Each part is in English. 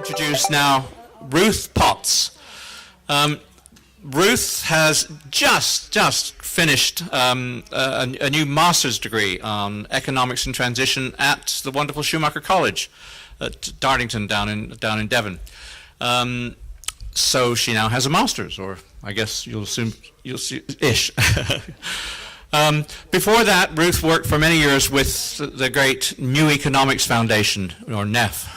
Introduce now Ruth Potts. Ruth has just finished a new master's degree on economics and transition at the wonderful Schumacher College at Dartington down in Devon. So she now has a master's, or I guess you'll see ish. Before that, Ruth worked for many years with the great New Economics Foundation, or NEF.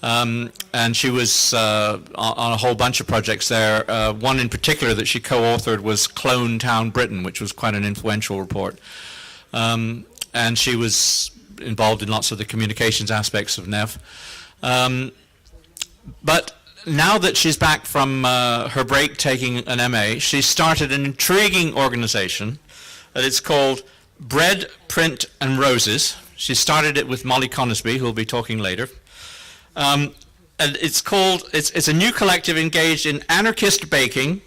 And she was on a whole bunch of projects there. One in particular that she co-authored was Clone Town Britain, which was quite an influential report. And she was involved in lots of the communications aspects of NEF. But now that she's back from her break taking an MA, she started an intriguing organization that it's called Bread, Print and Roses. She started it with Molly Conisbee, who will be talking later. And it's a new collective engaged in anarchist baking,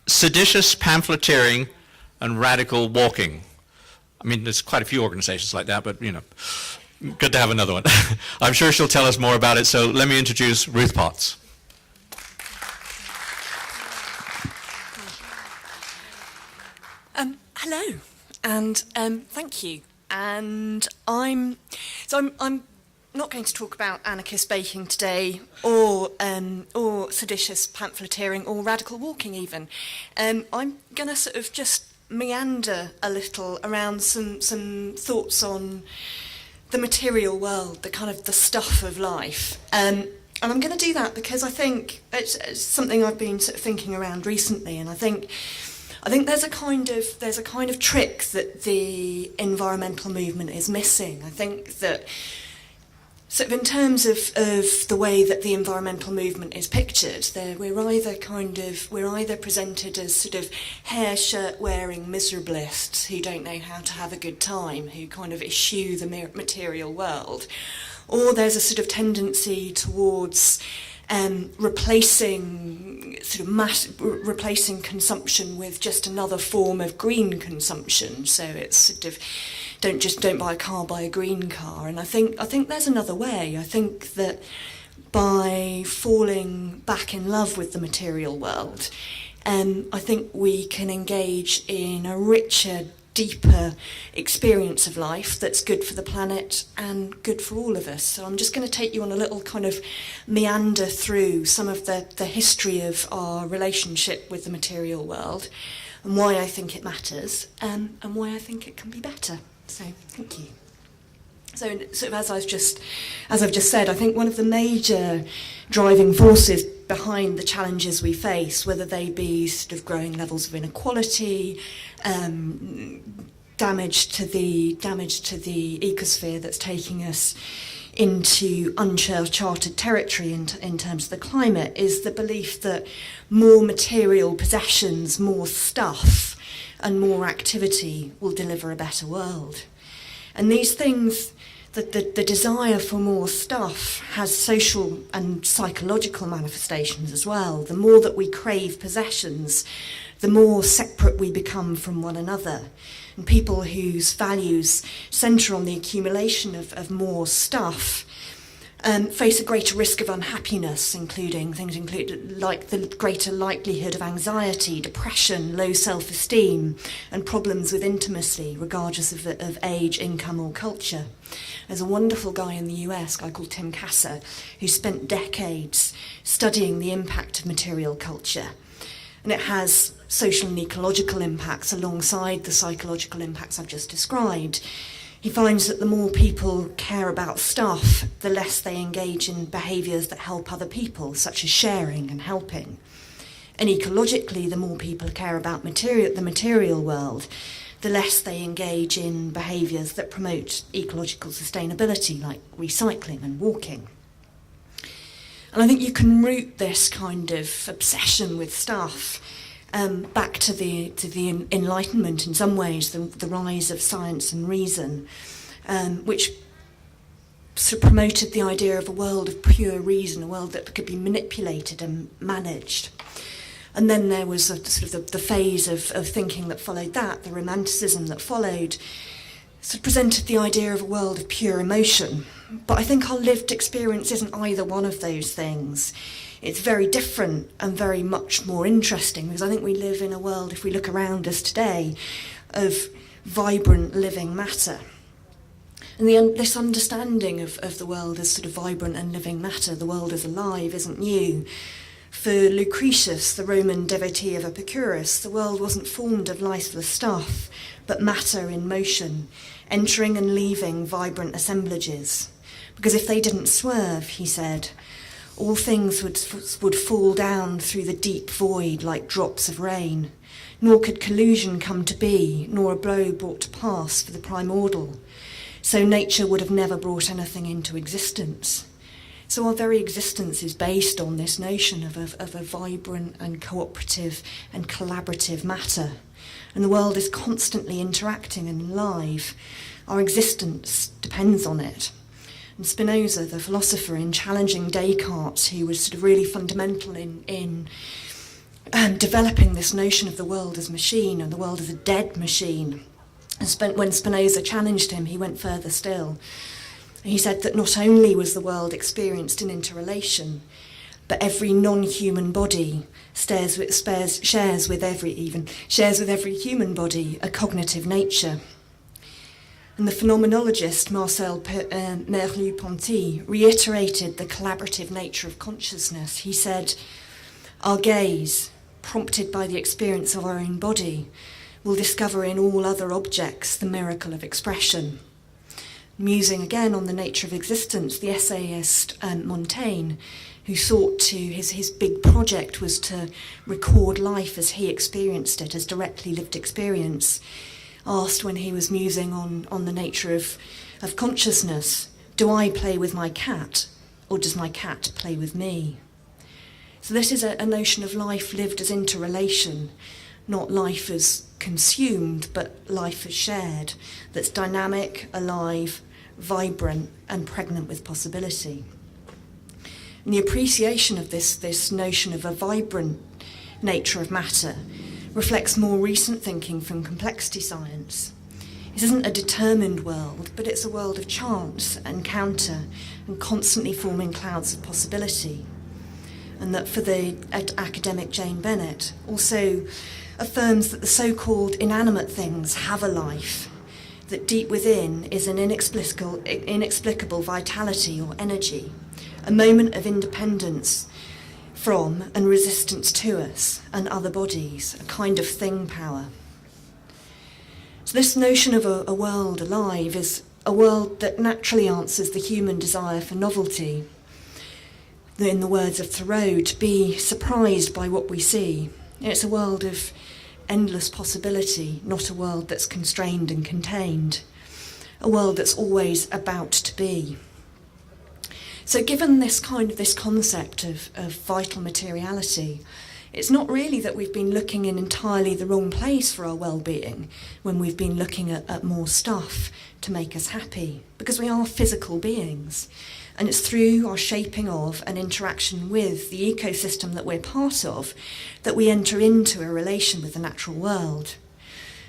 seditious pamphleteering, and radical walking. I mean, there's quite a few organizations like that, but, you know, good to have another one. I'm sure she'll tell us more about it, so let me introduce Ruth Potts. Hello, and thank you. And I'm not going to talk about anarchist baking today, or seditious pamphleteering, or radical walking even. I'm going to sort of just meander a little around some thoughts on the material world, the kind of the stuff of life. And I'm going to do that because I think it's something I've been sort of thinking around recently, and I think there's a kind of trick that the environmental movement is missing. I think that sort of in terms of the way that the environmental movement is pictured, we're either presented as sort of hair shirt wearing miserablists who don't know how to have a good time, who kind of eschew the material world, or there's a sort of tendency towards replacing consumption with just another form of green consumption. So it's sort of don't buy a car, buy a green car. And I think there's another way. I think that by falling back in love with the material world, I think we can engage in a richer, deeper experience of life that's good for the planet and good for all of us. So I'm just going to take you on a little kind of meander through some of the history of our relationship with the material world and why I think it matters, and why I think it can be better. So thank you. So sort of as I've just said, I think one of the major driving forces behind the challenges we face, whether they be sort of growing levels of inequality, damage to the ecosphere that's taking us into uncharted territory in terms of the climate, is the belief that more material possessions, more stuff, and more activity will deliver a better world. And these things, the desire for more stuff has social and psychological manifestations as well. The more that we crave possessions, the more separate we become from one another. And people whose values centre on the accumulation of more stuff face a greater risk of unhappiness, including like the greater likelihood of anxiety, depression, low self-esteem, and problems with intimacy, regardless of age, income, or culture. There's a wonderful guy in the US, a guy called Tim Kasser, who spent decades studying the impact of material culture. And it has social and ecological impacts alongside the psychological impacts I've just described. He finds that the more people care about stuff, the less they engage in behaviours that help other people, such as sharing and helping. And ecologically, the more people care about the material world, the less they engage in behaviours that promote ecological sustainability, like recycling and walking. And I think you can root this kind of obsession with stuff back to the Enlightenment in some ways, the rise of science and reason, which sort of promoted the idea of a world of pure reason, a world that could be manipulated and managed. And then there was the phase of thinking that followed that, the romanticism that followed, sort of presented the idea of a world of pure emotion. But I think our lived experience isn't either one of those things. It's very different and very much more interesting, because I think we live in a world, if we look around us today, of vibrant living matter. And this understanding of the world as sort of vibrant and living matter, the world as alive, isn't new. For Lucretius, the Roman devotee of Epicurus, the world wasn't formed of lifeless stuff, but matter in motion, entering and leaving vibrant assemblages. Because if they didn't swerve, he said, all things would fall down through the deep void like drops of rain, nor could collusion come to be, nor a blow brought to pass for the primordial. So nature would have never brought anything into existence. So our very existence is based on this notion of a vibrant and cooperative and collaborative matter. And the world is constantly interacting and alive. Our existence depends on it. And Spinoza, the philosopher, in challenging Descartes, who was sort of really fundamental in developing this notion of the world as machine and the world as a dead machine. And when Spinoza challenged him, he went further still. He said that not only was the world experienced in interrelation, but every non-human body shares with every human body a cognitive nature. And the phenomenologist Marcel Merleau-Ponty reiterated the collaborative nature of consciousness. He said, our gaze, prompted by the experience of our own body, will discover in all other objects the miracle of expression. Musing again on the nature of existence, the essayist Montaigne, who sought to, his big project was to record life as he experienced it, as directly lived experience, asked when he was musing on the nature of consciousness, do I play with my cat, or does my cat play with me? So this is a notion of life lived as interrelation, not life as consumed, but life as shared, that's dynamic, alive, vibrant, and pregnant with possibility. And the appreciation of this notion of a vibrant nature of matter reflects more recent thinking from complexity science. This isn't a determined world, but it's a world of chance, encounter, and constantly forming clouds of possibility. And that for the academic Jane Bennett also affirms that the so-called inanimate things have a life, that deep within is an inexplicable vitality or energy, a moment of independence from and resistance to us and other bodies, a kind of thing power. So this notion of a world alive is a world that naturally answers the human desire for novelty. In the words of Thoreau, to be surprised by what we see. It's a world of endless possibility, not a world that's constrained and contained. A world that's always about to be. So given this concept of vital materiality, it's not really that we've been looking in entirely the wrong place for our well-being when we've been looking at more stuff to make us happy, because we are physical beings. And it's through our shaping of and interaction with the ecosystem that we're part of that we enter into a relation with the natural world.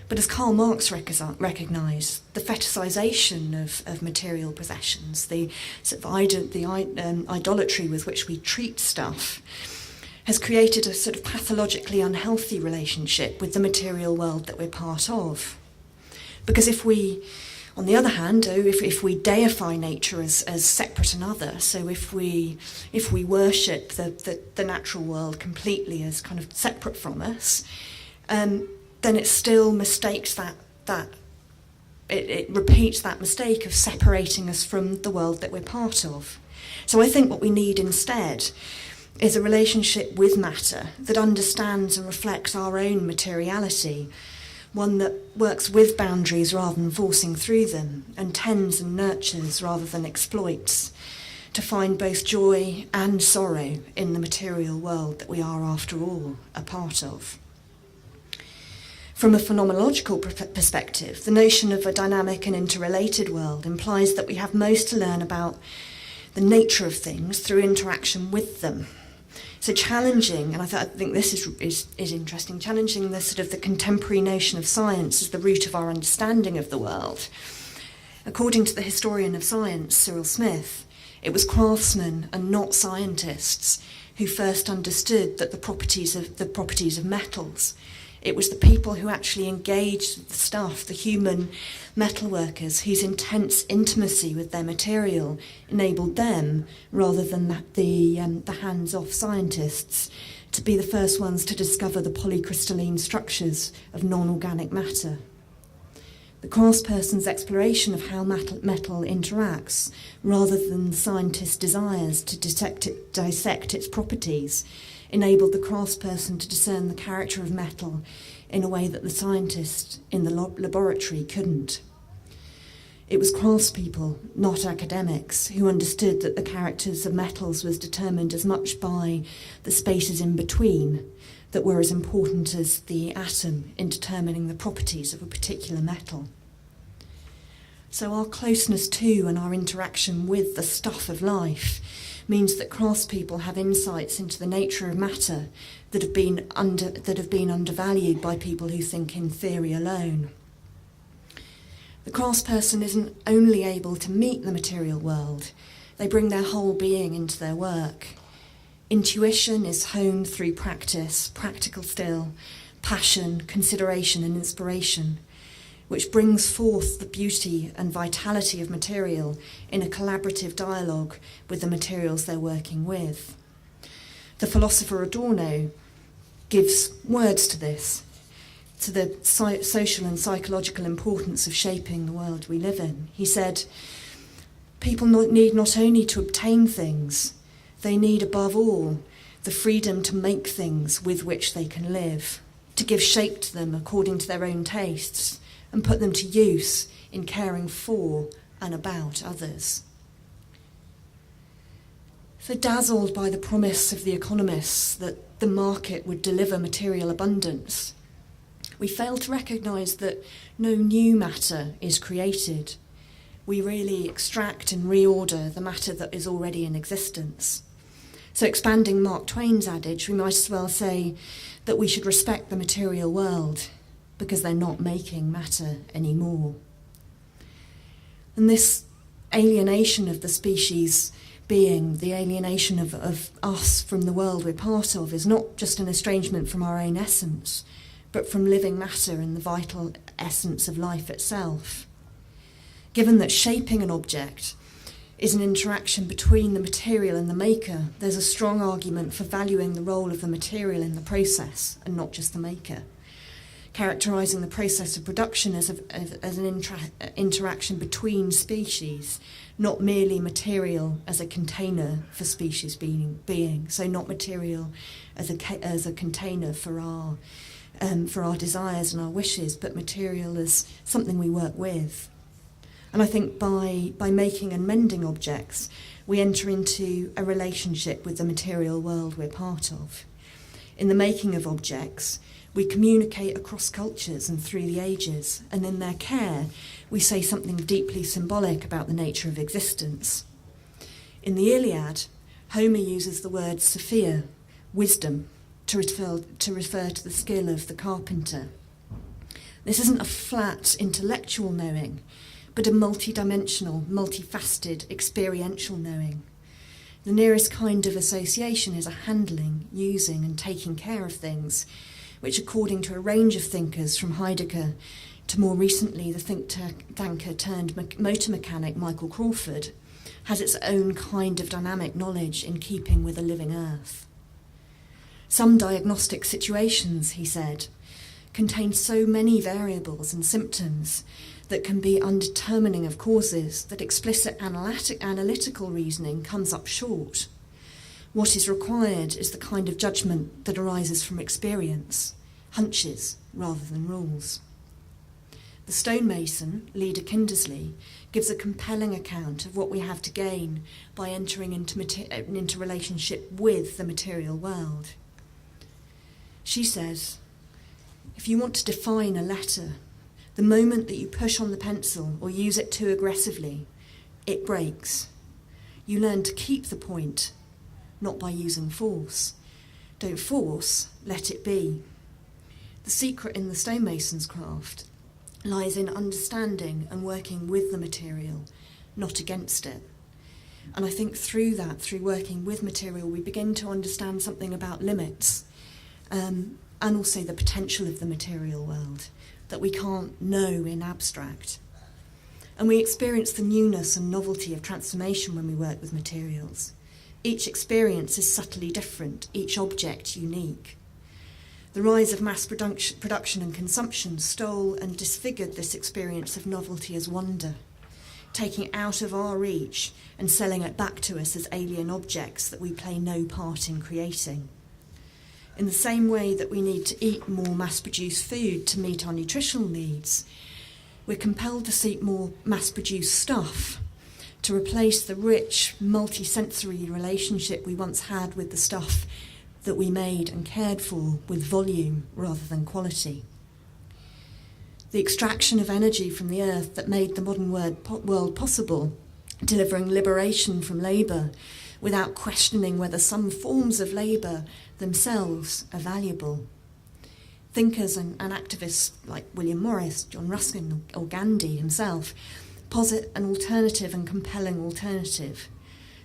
But as Karl Marx recognised, the fetishization of material possessions, the sort of idolatry with which we treat stuff, has created a sort of pathologically unhealthy relationship with the material world that we're part of. Because if we, on the other hand, if we deify nature as separate and other, so if we worship the natural world completely as kind of separate from us, then it still mistakes it repeats that mistake of separating us from the world that we're part of. So I think what we need instead is a relationship with matter that understands and reflects our own materiality, one that works with boundaries rather than forcing through them, and tends and nurtures rather than exploits, to find both joy and sorrow in the material world that we are, after all, a part of. From a phenomenological perspective, the notion of a dynamic and interrelated world implies that we have most to learn about the nature of things through interaction with them. So challenging, and I think this is interesting, challenging the sort of the contemporary notion of science as the root of our understanding of the world, According to the historian of science, Cyril Smith, it was craftsmen and not scientists who first understood that the properties of metals. It was the people who actually engaged the stuff, the human metalworkers, whose intense intimacy with their material enabled them, rather than the hands-off scientists, to be the first ones to discover the polycrystalline structures of non-organic matter. The craftsperson's exploration of how metal interacts, rather than the scientist's desires to dissect its properties, enabled the craftsperson to discern the character of metal in a way that the scientist in the laboratory couldn't. It was craftspeople, not academics, who understood that the characters of metals was determined as much by the spaces in between that were as important as the atom in determining the properties of a particular metal. So our closeness to and our interaction with the stuff of life means that craftspeople have insights into the nature of matter that have been undervalued by people who think in theory alone. The craftsperson isn't only able to meet the material world, they bring their whole being into their work. Intuition is honed through practice, practical skill, passion, consideration and inspiration, which brings forth the beauty and vitality of material in a collaborative dialogue with the materials they're working with. The philosopher Adorno gives words to this, to the social and psychological importance of shaping the world we live in. He said, people need not only to obtain things, they need above all the freedom to make things with which they can live, to give shape to them according to their own tastes, and put them to use in caring for and about others. So dazzled by the promise of the economists that the market would deliver material abundance, we fail to recognise that no new matter is created. We really extract and reorder the matter that is already in existence. So expanding Mark Twain's adage, we might as well say that we should respect the material world because they're not making matter anymore. And this alienation of the species being, the alienation of us from the world we're part of, is not just an estrangement from our own essence, but from living matter and the vital essence of life itself. Given that shaping an object is an interaction between the material and the maker, there's a strong argument for valuing the role of the material in the process and not just the maker, characterising the process of production as an interaction between species, not merely material as a container for species being. So not material as a container for our desires and our wishes, but material as something we work with. And I think by making and mending objects, we enter into a relationship with the material world we're part of. In the making of objects, we communicate across cultures and through the ages, and in their care, we say something deeply symbolic about the nature of existence. In the Iliad, Homer uses the word Sophia, wisdom, to refer to the skill of the carpenter. This isn't a flat intellectual knowing, but a multidimensional, multifaceted, experiential knowing. The nearest kind of association is a handling, using and taking care of things, which according to a range of thinkers from Heidegger to more recently the think tanker turned motor mechanic Michael Crawford, has its own kind of dynamic knowledge in keeping with a living earth. Some diagnostic situations, he said, contain so many variables and symptoms that can be undetermining of causes that explicit analytical reasoning comes up short. What is required is the kind of judgment that arises from experience, hunches rather than rules. The stonemason, Leader Kindersley, gives a compelling account of what we have to gain by entering into relationship with the material world. She says, if you want to define a letter, the moment that you push on the pencil or use it too aggressively, it breaks. You learn to keep the point, not by using force. Don't force, let it be. The secret in the stonemason's craft lies in understanding and working with the material, not against it. And I think through that, through working with material, we begin to understand something about limits, and also the potential of the material world that we can't know in abstract. And we experience the newness and novelty of transformation when we work with materials. Each experience is subtly different, each object unique. The rise of mass production and consumption stole and disfigured this experience of novelty as wonder, taking it out of our reach and selling it back to us as alien objects that we play no part in creating. In the same way that we need to eat more mass-produced food to meet our nutritional needs, we're compelled to seek more mass-produced stuff to replace the rich, multi-sensory relationship we once had with the stuff that we made and cared for with volume rather than quality. The extraction of energy from the earth that made the modern world possible, delivering liberation from labour without questioning whether some forms of labour themselves are valuable. Thinkers and activists like William Morris, John Ruskin or Gandhi himself posit an alternative and compelling alternative,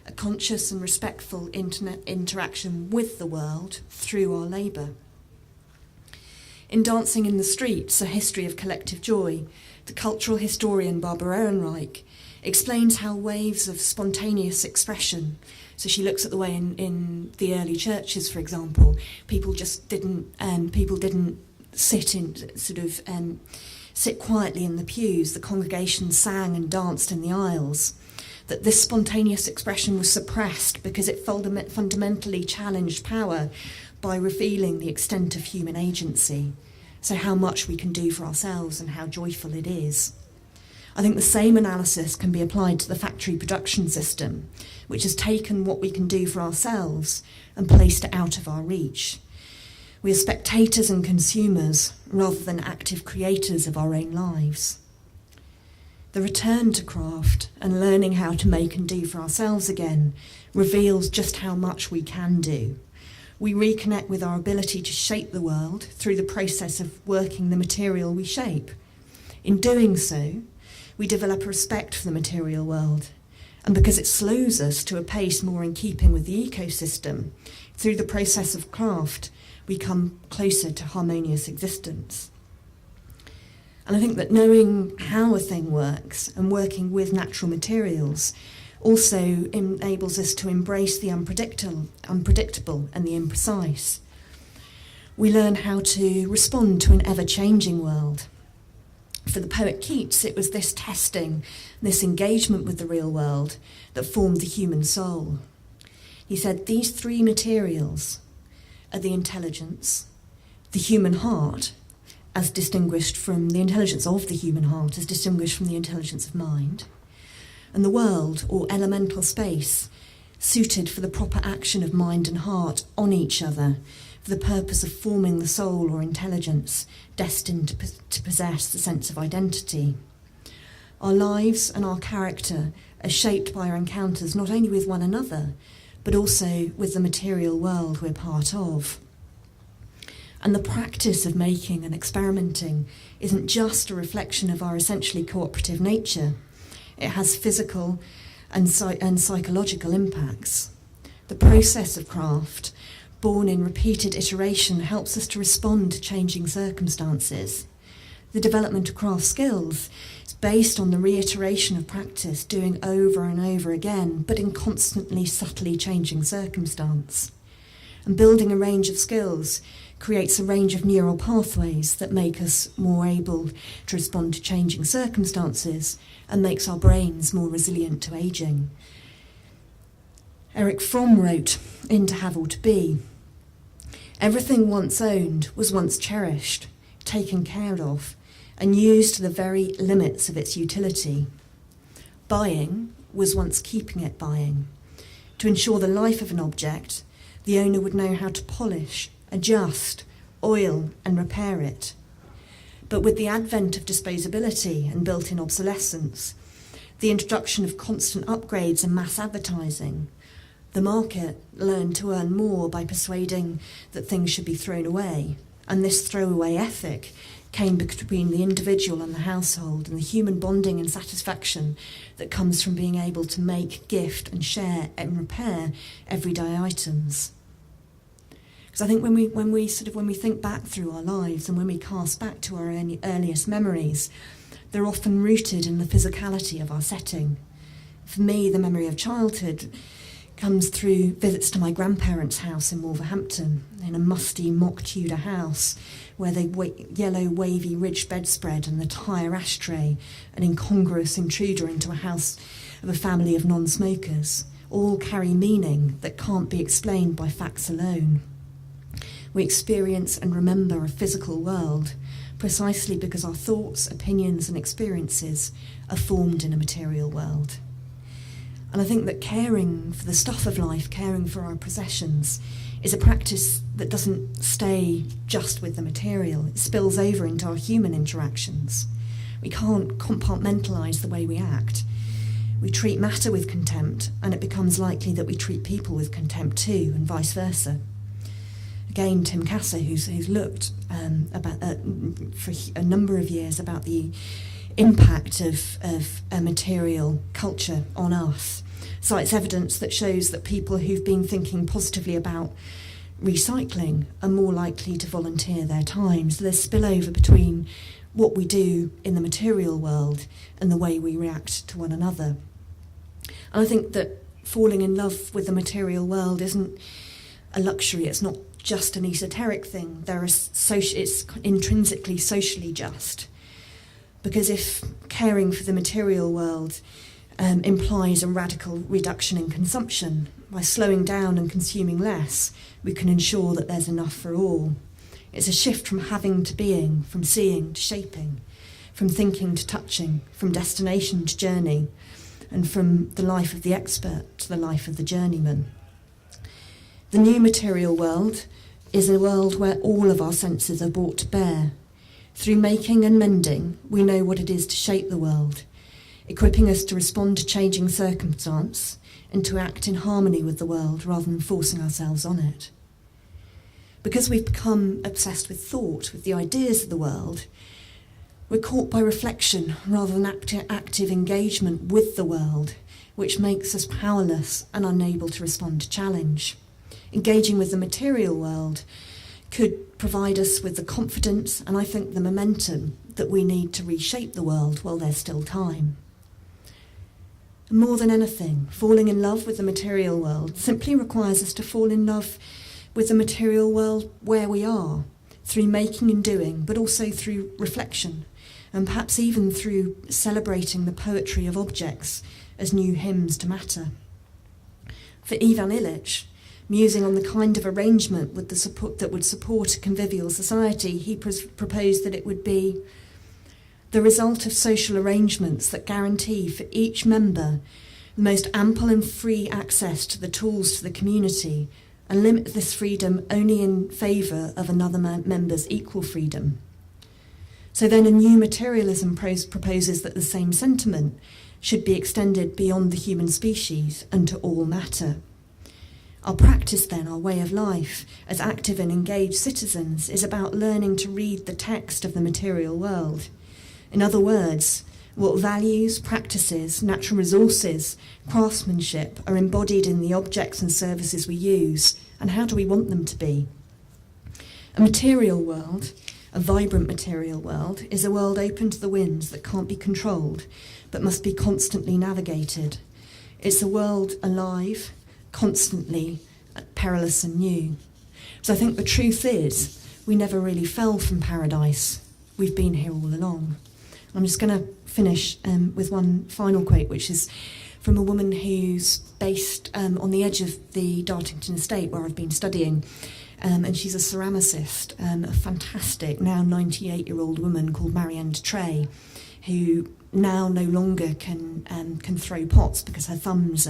a conscious and respectful interaction with the world through our labour. In Dancing in the Streets, A History of Collective Joy, the cultural historian Barbara Ehrenreich explains how waves of spontaneous expression, so she looks at the way in the early churches, for example, people didn't sit quietly in the pews, the congregation sang and danced in the aisles, that this spontaneous expression was suppressed because it fundamentally challenged power by revealing the extent of human agency, so how much we can do for ourselves and how joyful it is. I think the same analysis can be applied to the factory production system, which has taken what we can do for ourselves and placed it out of our reach. We are spectators and consumers rather than active creators of our own lives. The return to craft and learning how to make and do for ourselves again reveals just how much we can do. We reconnect with our ability to shape the world through the process of working the material we shape. In doing so, we develop a respect for the material world, and because it slows us to a pace more in keeping with the ecosystem, through the process of craft, we come closer to harmonious existence. And I think that knowing how a thing works and working with natural materials also enables us to embrace the unpredictable and the imprecise. We learn how to respond to an ever-changing world. For the poet Keats, it was this testing, this engagement with the real world that formed the human soul. He said these three materials are the intelligence, the human heart, as distinguished from the intelligence of the human heart, as distinguished from the intelligence of mind, and the world, or elemental space, suited for the proper action of mind and heart on each other, for the purpose of forming the soul or intelligence destined to possess the sense of identity. Our lives and our character are shaped by our encounters not only with one another, but also with the material world we're part of. And the practice of making and experimenting isn't just a reflection of our essentially cooperative nature. It has physical and psychological impacts. The process of craft, born in repeated iteration, helps us to respond to changing circumstances. The development of craft skills is based on the reiteration of practice, doing over and over again, but in constantly subtly changing circumstance. And building a range of skills creates a range of neural pathways that make us more able to respond to changing circumstances and makes our brains more resilient to aging. Erich Fromm wrote in To Have or to Be, "Everything once owned was once cherished, taken care of, and used to the very limits of its utility. Buying was once keeping it buying. To ensure the life of an object, the owner would know how to polish, adjust, oil, and repair it. But with the advent of disposability and built-in obsolescence, the introduction of constant upgrades and mass advertising, the market learned to earn more by persuading that things should be thrown away, And this throwaway ethic came between the individual and the household, and the human bonding and satisfaction that comes from being able to make, gift and share and repair everyday items. Because I think when we think back through our lives and when we cast back to our earliest memories, they're often rooted in the physicality of our setting. For me, the memory of childhood comes through visits to my grandparents' house in Wolverhampton, in a musty mock Tudor house where the yellow wavy ridged bedspread and the tire ashtray, an incongruous intruder into a house of a family of non-smokers, all carry meaning that can't be explained by facts alone. We experience and remember a physical world precisely because our thoughts, opinions and experiences are formed in a material world. And I think that caring for the stuff of life, caring for our possessions, is a practice that doesn't stay just with the material. It spills over into our human interactions. We can't compartmentalise the way we act. We treat matter with contempt, and it becomes likely that we treat people with contempt too, and vice versa. Again, Tim Casser, who's looked for a number of years about the impact of a material culture on us, cites evidence that shows that people who've been thinking positively about recycling are more likely to volunteer their time. So there's spillover between what we do in the material world and the way we react to one another. And I think that falling in love with the material world isn't a luxury, it's not just an esoteric thing. It's intrinsically socially just. Because if caring for the material world implies a radical reduction in consumption, by slowing down and consuming less, we can ensure that there's enough for all. It's a shift from having to being, from seeing to shaping, from thinking to touching, from destination to journey, and from the life of the expert to the life of the journeyman. The new material world is a world where all of our senses are brought to bear. Through making and mending, we know what it is to shape the world, equipping us to respond to changing circumstance and to act in harmony with the world rather than forcing ourselves on it. Because we've become obsessed with thought, with the ideas of the world, we're caught by reflection rather than active engagement with the world, which makes us powerless and unable to respond to challenge. Engaging with the material world could provide us with the confidence and I think the momentum that we need to reshape the world while there's still time. More than anything, falling in love with the material world simply requires us to fall in love with the material world where we are, through making and doing, but also through reflection, and perhaps even through celebrating the poetry of objects as new hymns to matter. For Ivan Illich, musing on the kind of arrangement that would support a convivial society, he proposed that it would be the result of social arrangements that guarantee for each member the most ample and free access to the tools to the community and limit this freedom only in favour of another member's equal freedom. So then a new materialism proposes that the same sentiment should be extended beyond the human species and to all matter. Our practice then, our way of life, as active and engaged citizens, is about learning to read the text of the material world. In other words, what values, practices, natural resources, craftsmanship are embodied in the objects and services we use, and how do we want them to be? A material world, a vibrant material world, is a world open to the winds that can't be controlled, but must be constantly navigated. It's a world alive, constantly perilous and new. So I think the truth is, we never really fell from paradise. We've been here all along. I'm just going to finish with one final quote, which is from a woman who's based on the edge of the Dartington estate where I've been studying, and she's a ceramicist, a fantastic, now 98-year-old woman called Marianne Trey, who now no longer can throw pots because her thumbs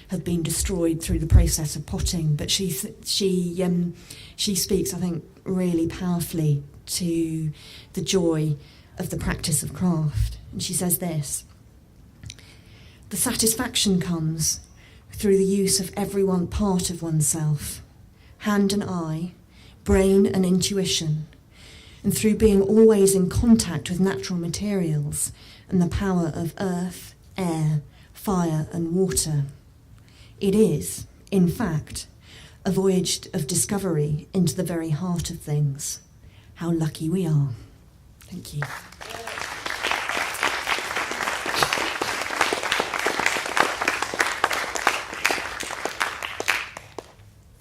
have been destroyed through the process of potting. But she speaks, I think, really powerfully to the joy of the practice of craft. And she says this: the satisfaction comes through the use of every one part of oneself, hand and eye, brain and intuition, and through being always in contact with natural materials and the power of earth, air, fire and water. It is, in fact, a voyage of discovery into the very heart of things. How lucky we are. Thank you.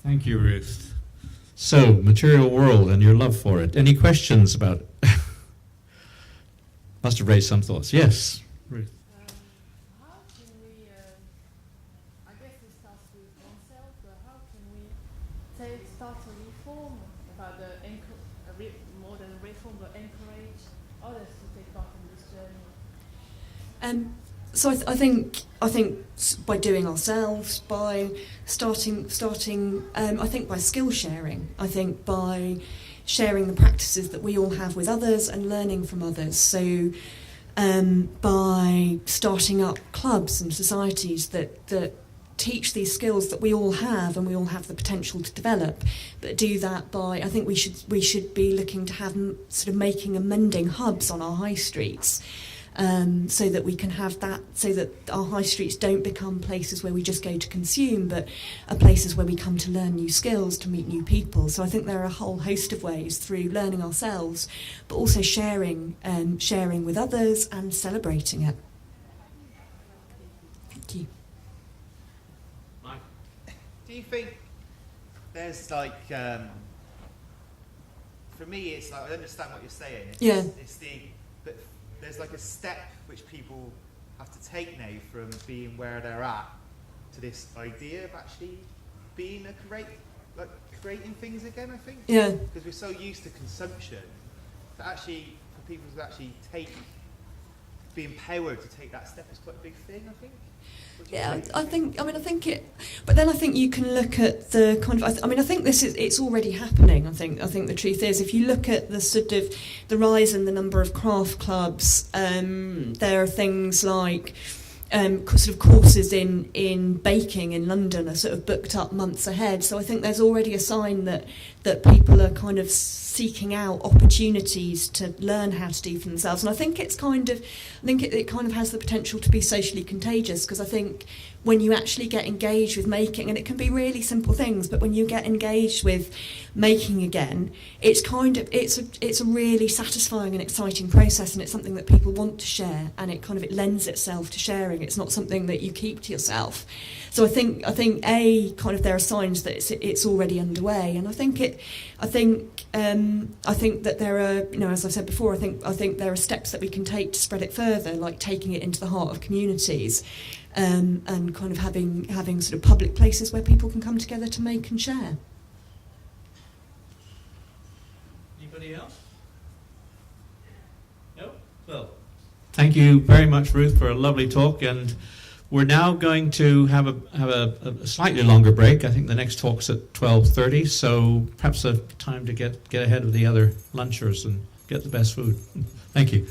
Thank you, Ruth. So, material world and your love for it. Any questions about it? Must have raised some thoughts. Yes, Ruth. How can we, I guess it starts with oneself, but how can we start a reform about more than a reform, but encourage others to take part in this journey? So I think by doing ourselves, by starting, I think by skill sharing. I think by sharing the practices that we all have with others and learning from others. So by starting up clubs and societies that teach these skills that we all have and we all have the potential to develop, but do that by, I think we should be looking to have sort of making and mending hubs on our high streets. So that we can have that, so that our high streets don't become places where we just go to consume, but are places where we come to learn new skills, to meet new people. So I think there are a whole host of ways through learning ourselves, but also sharing with others and celebrating it. Thank you. Mike? Do you think there's like, for me, it's like, I understand what you're saying. But there's like a step which people have to take now from being where they're at to this idea of actually being creating things again, I think. Yeah. Because we're so used to consumption that actually, for people to actually be empowered to take that step is quite a big thing, I think. Yeah, I think it, but then I think you can look at the kind of, I think it's already happening. I think the truth is, if you look at the sort of the rise in the number of craft clubs, there are things like sort of courses in baking in London are sort of booked up months ahead. So I think there's already a sign that people are kind of seeking out opportunities to learn how to do for themselves. And I think it kind of has the potential to be socially contagious, because I think when you actually get engaged with making, and it can be really simple things, but when you get engaged with making again, it's a really satisfying and exciting process, and it's something that people want to share, and it lends itself to sharing. It's not something that you keep to yourself. So I think there are signs that it's already underway, and I think that there are, as I said before, I think there are steps that we can take to spread it further, like taking it into the heart of communities, and kind of having sort of public places where people can come together to make and share. Anybody else? No? Well, thank you very much, Ruth, for a lovely talk, and we're now going to have a slightly longer break. I think the next talk's at 12:30, so perhaps a time to get ahead of the other lunchers and get the best food. Thank you.